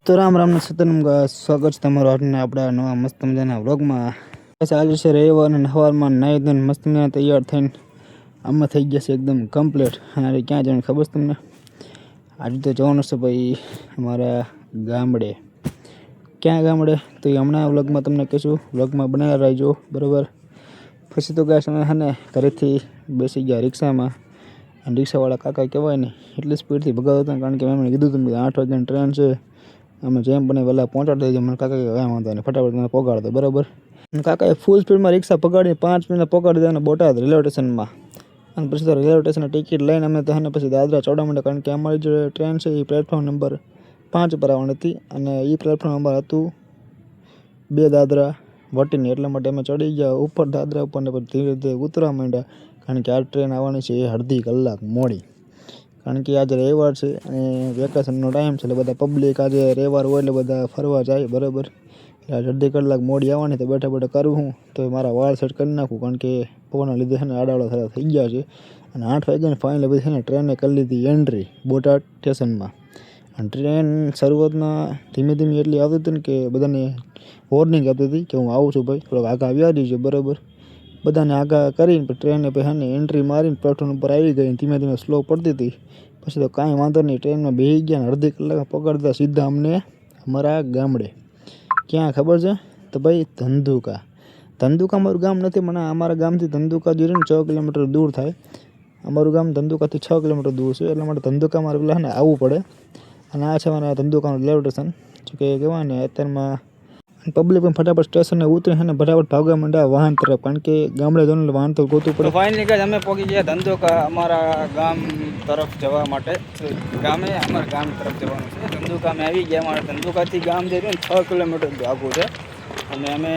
તો રામ રામ ને સતનમ સ્વાગત છે તમારું આજના આપણા નવા મસ્ત મજાના વ્લોગમાં. ચાલુ છે રવિવાર અને સવારમાં નાહી ધોઈને મસ્ત મજાના તૈયાર થઈને આમાં થઈ ગયા છે એકદમ કમ્પ્લીટ. અને ક્યાં જવાનું ખબર છે તમને? આજે તો જવાનું છે ભાઈ અમારા ગામડે. ક્યાં ગામડે તો એ હમણાં વ્લોગમાં તમને કહીશું, વ્લોગમાં બનાવી રહેજો બરાબર. પછી તો ગયા સમય ને ઘરેથી બેસી ગયા રિક્ષામાં, અને રિક્ષાવાળા કાકા કહેવાય ને એટલી સ્પીડથી ભગાવતા હતા, કારણ કે મેં એમને કીધું હતું 8 વાગ્યાની ટ્રેન છે, અમે જેમ બને વહેલા પહોંચાડી દેજો. મને કાકા કંઈ વાંધો નહીં, ફટાફટ મને પહોંચાડ દો બરાબર. અને કાકાએ ફૂલ સ્પીડમાં રિક્ષા પગાડી 5 મિનિટમાં પહોંચાડી દીધા અને બોટાદ રેલવે સ્ટેશનમાં. અને પછી તો રેલવે સ્ટેશનની ટિકિટ લઈને અમે તો પછી દાદરા ચડવા માંડ્યા, કારણ કે અમારી જે ટ્રેન છે એ પ્લેટફોર્મ નંબર 5 પર આવવાની હતી, અને એ પ્લેટફોર્મ નંબર હતું 2 દાદરા વટીની. એટલા માટે અમે ચડી ગયા ઉપર દાદરા ઉપર, ને પછી ધીરે ધીરે ઉતરવા માંડ્યા, કારણ કે આ ટ્રેન આવવાની છે એ અડધી કલાક મોડી. કારણ કે આજે રવિવાર છે અને વેકેશનનો ટાઈમ છે, એટલે બધા પબ્લિક આજે રવિવાર હોય એટલે બધા ફરવા જાય બરાબર. એટલે અડધી કલાક મોડી આવવાની, તો બેઠા બેઠા કરું હું તો મારા વાળ સેટ કરી નાખું, કારણ કે પવનના લીધે છે ને આડાવાળા થતા થઈ ગયા છે. અને 8 વાગ્યાને ફાઇનલી પછી છે ને ટ્રેને કરી લીધી એન્ટ્રી બોટાદ સ્ટેશનમાં. અને ટ્રેન શરૂઆતમાં ધીમે ધીમે એટલી આવતી હતી ને કે બધાને વોર્નિંગ આપતી હતી કે હું આવું છું ભાઈ, થોડોક આગળ આવ્યા દીજો બરાબર. બધાને આગળ કરીને પછી ટ્રેને પછી એન્ટ્રી મારીને પ્લેટફોર્મ ઉપર આવી ગઈ. ધીમે ધીમે સ્લો પડતી હતી. પછી તો કાંઈ વાંધો નહીં, ટ્રેનમાં બેસી ગયા ને અડધી કલાક પકડતા સીધા અમને અમારા ગામડે. ક્યાં ખબર છે? તો ભાઈ ધંધુકા. ધંધુકા અમારું ગામ નથી, મને અમારા ગામથી ધંધુકા જે 6 કિલોમીટર દૂર થાય. અમારું ગામ ધંધુકાથી 6 કિલોમીટર દૂર છે, એટલા માટે ધંધુકા મારે પેલા ને આવવું પડે. અને આ છે મારા ધંધુકાનું રેલવે સ્ટેશન. જો કે કહેવાય ને અત્યારમાં પબ્લિક પણ ફટાફટ સ્ટેશને ઉતરે છે ને ફટાફટ ભાગવા માંડ્યા વાહન તરફ, કારણ કે ગામડે જવાનું એટલે વાહન તો ગોતવું પડે. ફાઇનલી ગાઈસ અમે પહોંચી ગયા ધંધુકા, અમારા ગામ તરફ જવા માટે. ગામે અમારા ગામ તરફ જવાનું છે. ધંધુકા અમે આવી ગયા. અમારા ધંધુકાથી ગામ જે રહ્યું ને 6 કિલોમીટર આગું છે. અને અમે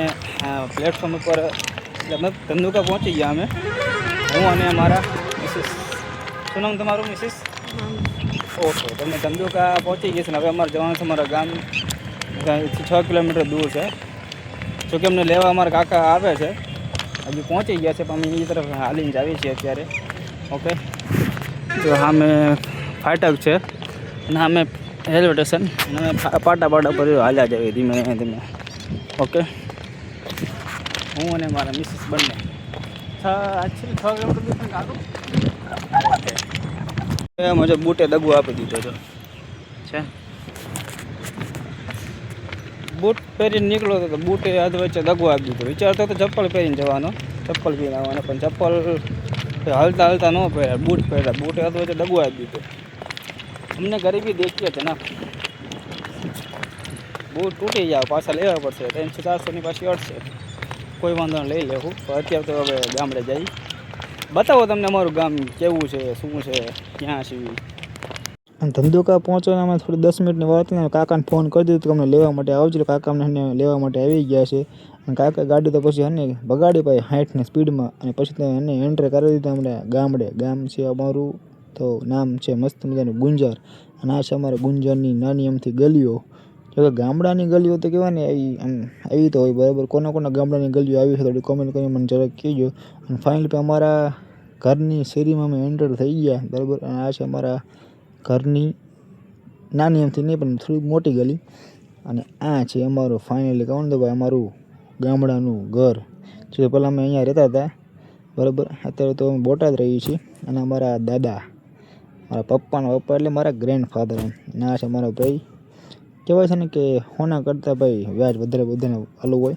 પ્લેટફોર્મ ઉપર એટલે અમે ધંધુકા પહોંચી ગયા. અમે હું અને અમારા મિસિસ. શું નામ તમારું મિસિસ? ઓકે, તમે ધંધુકા પહોંચી ગયા છે ને હવે અમારે જવાનું છે અમારા ગામ. 6 કિલોમીટર દૂર છે. જોકે અમને લેવા અમારા કાકા આવે છે, હજુ પહોંચી ગયા છે, પણ અમે એ તરફ હાલીને જ આવી છીએ અત્યારે. ઓકે, તો સામે ફાટક છે અને સામે રેલવે સ્ટેશન, અને પાટા પર હાલ્યા જઈએ ધીમે ધીમે. ઓકે, હું અને મારા મિસિસ બંને 6 કિલોમીટર આગળ મુજબ બૂટે દગો આપી દીધો છે. બૂટ પહેરીને નીકળો તો બૂટે અધ વચ્ચે દગો આપી દીધો. વિચારતો તો ચપ્પલ પહેરીને જવાનો, ચપ્પલ પહેરીને આવવાનો, પણ ચપ્પલ હાલતા હાલતા ન પહેર્યા, બૂટ પહેર્યા, બૂટે અધ વચ્ચે દગો આપી દીધો. અમને ગરીબી દેખીએ છે ના, બૂટ તૂટી જાવ પાછા લેવા પડશે, 300-400ની પાછી અડશે. કોઈ વાંધો નહીં, લઈ લેવું. પણ અત્યારે તો હવે ગામડે જઈ બતાવો તમને અમારું ગામ કેવું છે, શું છે, ક્યાં છે. અને ધંધુકા પહોંચવામાં થોડી 10 મિનિટની વાત ને કાકાને ફોન કરી દીધો કે અમને લેવા માટે આવજો. કાકા અમને લેવા માટે આવી ગયા છે. અને કાકા ગાડી તો પછી બગાડી પાઈ 60ની સ્પીડમાં, અને પછી તો એન્ટ્રી કરી દીધા અમને ગામડે. ગામ છે અમારું, તો નામ છે મસ્ત મજાનું ગુંજાર. અને આ છે અમારે ગુંજારની નાની અમથી ગલીઓ. જો ગામડાની ગલીઓ તો કહેવાય ને આવી તો હોય બરાબર. કોના ગામડાની ગલીઓ આવી છે થોડી કોમેન્ટ કરીને મને જરાક કહેજો. અને ફાઇનલી અમારા ઘરની શેરીમાં અમે એન્ટર થઈ ગયા બરાબર. અને આ છે અમારા ઘરની નાની એમથી નહીં પણ થોડી મોટી ગલી. અને આ છે અમારું ફાઇનલી કહું તો ભાઈ અમારું ગામડાનું ઘર. જે પહેલાં અમે અહીંયા રહેતા હતા બરાબર, અત્યારે તો અમે બોટાદ રહીએ છીએ. અને અમારા દાદા, મારા પપ્પાના પપ્પા એટલે મારા ગ્રેન્ડફાધર. અને આ છે મારો ભાઈ. કહેવાય છે ને કે હોના કરતાં ભાઈ વ્યાજ વધારે બધાને આલું હોય,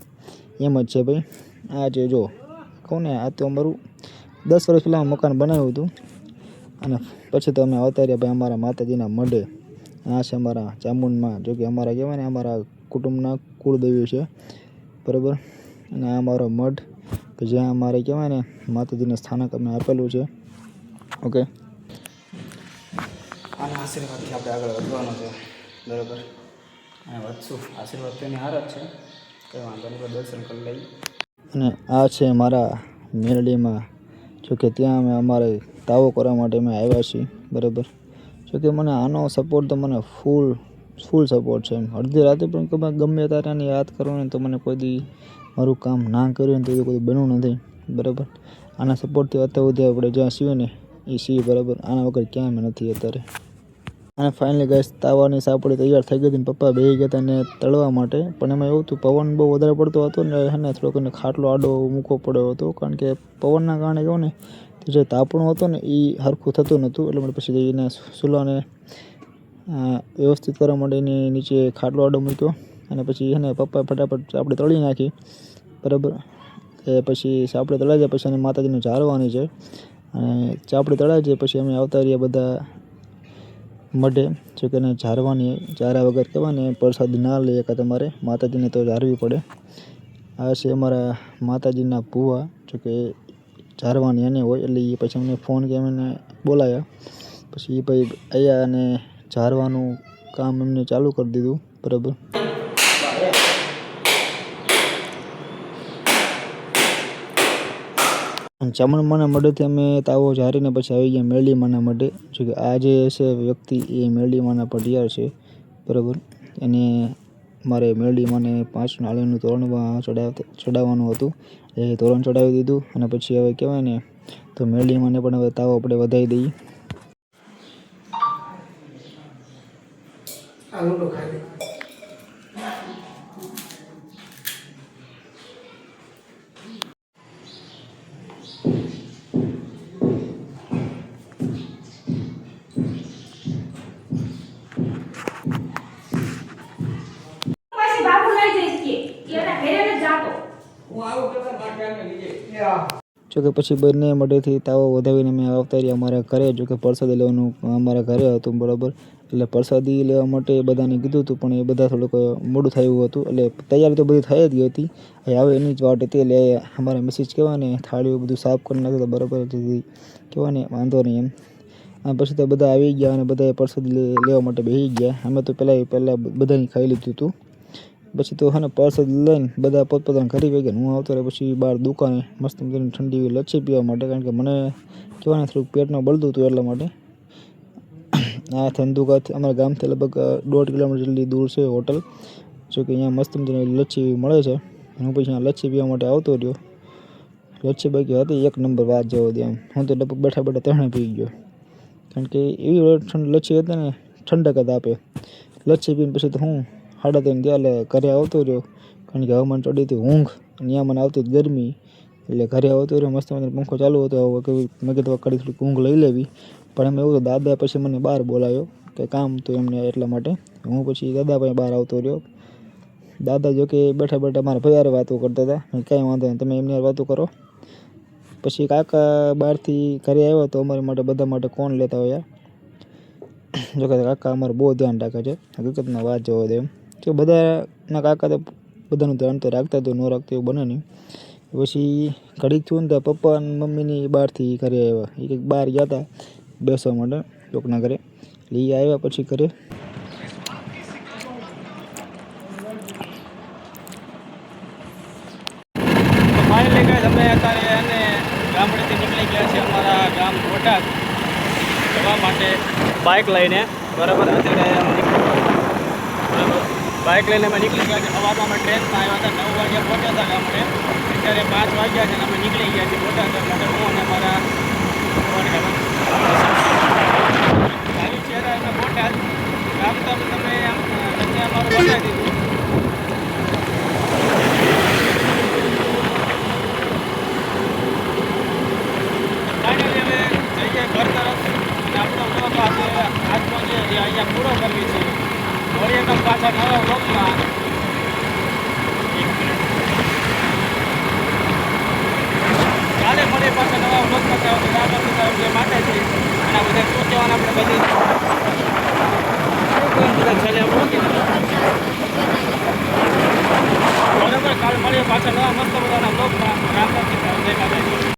એમ જ છે ભાઈ. આ જે જો કહું ને, આ તો અમારું 10 વર્ષ પહેલાં મકાન બનાવ્યું હતું. અને પછી તો અમે આવતા રહ્યા ભાઈ અમારા માતાજીના મઢે. આ છે અમારા ચામુંડમાં, જો કે અમારા કહેવાય ને અમારા કુટુંબના કુળદેવી છે બરાબર. અને આ અમારો મઢ કે જ્યાં અમારે કહેવાય ને માતાજીને સ્થાનક અમે આપેલું છે. ઓકે, આના આશીર્વાદથી આપણે આગળ વધવાનું છે બરાબર. અને વધશું, આશીર્વાદ તેની હાર જ છે, કંઈ વાંધો નહીં, દર્શન કરી લઈએ. અને આ છે મારા મેરડીમાં, જોકે ત્યાં અમે અમારે તાવો કરવા માટે અમે આવ્યા છીએ બરાબર. જોકે મને આનો સપોર્ટ તો મને ફૂલ સપોર્ટ છે. અડધી રાતે પણ ગમે ત્યારે આને યાદ કરો ને તો મને કોઈ દી મારું કામ ના કર્યું ને તો કોઈ બનવું નથી બરાબર. આના સપોર્ટથી અત્યાર સુધી આપણે જ્યાં છીએ ને એ છીએ બરાબર. આના વગર ક્યાંય અમે નથી અત્યારે. અને ફાઇનલી ગાઈસ તાવાની સાપડી તૈયાર થઈ ગઈ હતી ને પપ્પા બેસી ગયા હતા ને તળવા માટે. પણ એમાં એવું હતું પવન બહુ વધારે પડતો હતો ને એને થોડોક એને ખાટલો આડો મૂકવો પડ્યો હતો, કારણ કે પવનના કારણે કહું ને જે તાપણું હતું ને એ સરખું થતું નહોતું. એટલે મને પછી એને ચૂલાને વ્યવસ્થિત કરવા માટે એની નીચે ખાટલો આડો મૂક્યો અને પછી એને પપ્પાએ ફટાફટ આપણે તળી નાખી. બરાબર, એ પછી સાપડી તળાઈ જાય પછી એને માતાજીને ઝારવાની છે. અને ચાપડી તળાઈ જાય પછી અમે આવતા રહીએ બધા મઢે, જો કે એને ઝારવાની, ઝારા વગર કહેવાય પ્રસાદી ના લઈએ કે તમારે માતાજીને તો ઝારવી પડે. આ છે અમારા માતાજીના ભૂવા, જો કે ઝારવાની એને હોય એટલે એ પછી અમને ફોન કે એમને બોલાયા. પછી એ ભાઈ આવ્યા અને ઝારવાનું કામ એમને ચાલુ કરી દીધું. બરાબર, ચામુંડામાના મઢેથી અમે તાવો ઝારીને પછી આવી ગયા મેરડીમાના મઢે. જો કે આ જે છે વ્યક્તિ એ મેરડીમાના પઢિયાર છે. બરાબર, એને મારે મેરડીમાને 5 નાળિયેરનું તોરણ ચડાવવાનું હતું. એ તોરણ ચડાવી દીધું અને પછી હવે કહેવાય ને તો મેરડીમાને પણ હવે તાવો આપણે વધાવી દઈએ. જોકે પછી બંને મઢેથી તાવો વધાવીને મેં આવતા રહ્યા અમારા ઘરે. જોકે પ્રસાદી લેવાનું અમારા ઘરે હતું. બરાબર, એટલે પ્રસાદી લેવા માટે બધાને કીધું હતું પણ એ બધા થોડુંક મોડું થયું હતું. એટલે તૈયારી તો બધી થઈ જ ગઈ હતી, હવે એની જ વાટ હતી. એટલે અમારા મિસિસ કહેવાય ને થાળીઓ બધું સાફ કરી નાખ્યું. બરાબર, જેથી કહેવાય ને વાંધો નહીં એમ. અને પછી તો બધા આવી ગયા અને બધાએ પ્રસાદી લેવા માટે બેસી ગયા. અમે તો પહેલાં બધાની ખાઈ લીધું હતું. પછી તો હે ને પ્રસાદી લઈને બધા પોતપોતાના ઘરે વહી ગયા. હું આવતો રહે પછી બહાર દુકાને મસ્ત મજાની ઠંડી એવી લચ્છી પીવા માટે, કારણ કે મને કહેવાય ને થોડુંક પેટમાં બળતું હતું એટલા માટે. આ ધંધુકાથી અમારા ગામથી લગભગ 1.5 કિલોમીટર જેટલી દૂર છે હોટલ. જો કે અહીંયા મસ્ત મજાની લચ્છી મળે છે. હું પછી અહીંયા લચ્છી પીવા માટે આવતો રહ્યો. લચ્છી બાકી હતી એક નંબર, વાત જવા દે એમ. હું તો લગભગ બેઠા ત્રણે પી ગયો, કારણ કે એવી લચ્છી હતી ને ઠંડક જ આપે. લચ્છી પીને પછી તો હું 3:30 થયા એટલે ઘરે આવતો રહ્યો, કારણ કે હવે મને ચડી હતી ઊંઘ, ત્યાં મને આવતી ગરમી. એટલે ઘરે આવતો રહ્યો, મસ્ત મને પંખો ચાલુ હતો. મેં કીધું કડી થોડીક ઊંઘ લઈ લેવી. પણ એમ એવું તો દાદા પછી મને બહાર બોલાવ્યો કે કામ હતું એમને, એટલા માટે હું પછી દાદા પાસે બહાર આવતો રહ્યો. દાદા જો કે બેઠા મારા ભાઈ વાતો કરતા હતા. કાંઈ વાંધો નહીં, તમે એમની વાતો કરો. પછી કાકા બહારથી ઘરે આવ્યો તો અમારી માટે બધા માટે કોણ લેતા હોય. જોકે કાકા અમારું બહુ ધ્યાન રાખે છે, હકીકતમાં વાત જવા દે એમ. કે બધાના કાકા તો બધાનું ધ્યાન તો રાખતા તો ન રાખતા એવું બને નહીં. પછી ઘડીક થયું ને તો પપ્પા અને મમ્મીની બહારથી ઘરે આવ્યા. એ કંઈક બહાર ગયા હતા બેસવા માટે લોકોના ઘરે. એટલે એ આવ્યા પછી ઘરે. ફાઇનલી ગાઈસ અમે અત્યારે એને ગામડેથી નીકળી ગયા છે અમારા ગામ બોટાદ જવા માટે બાઇક લઈને. બરાબર, અત્યારે બરાબર બાઇક લઈને અમે નીકળી ગયા છે. સવારમાં અમે ટ્રેનમાં આવ્યા હતા, 9 વાગ્યા પહોંચ્યા હતા ગામડે. અત્યારે 5 વાગ્યા છે અને અમે નીકળી ગયા છીએ બોટાદ માટે. હું અને મારા આવી છે અમે બોટાદ ગામ. તો તમે અમારું બતાવી દીધું. ફાઇનલી અમે જઈએ ઘર તરફ અને આપણો બ્લોગ આજનો જે અહીંયા પૂરો કરવી છે. મળીએ તો પાછા નવા બ્લોગમાં. કાલે મળીએ પાછા નવા બ્લોગમાં. જે માટે છે અને બધા શું કહેવાના આપણે બધી બરાબર. કાલે મળીએ પાછા નવા મસ્ત બધાના બ્લોગમાં. રામ રામ.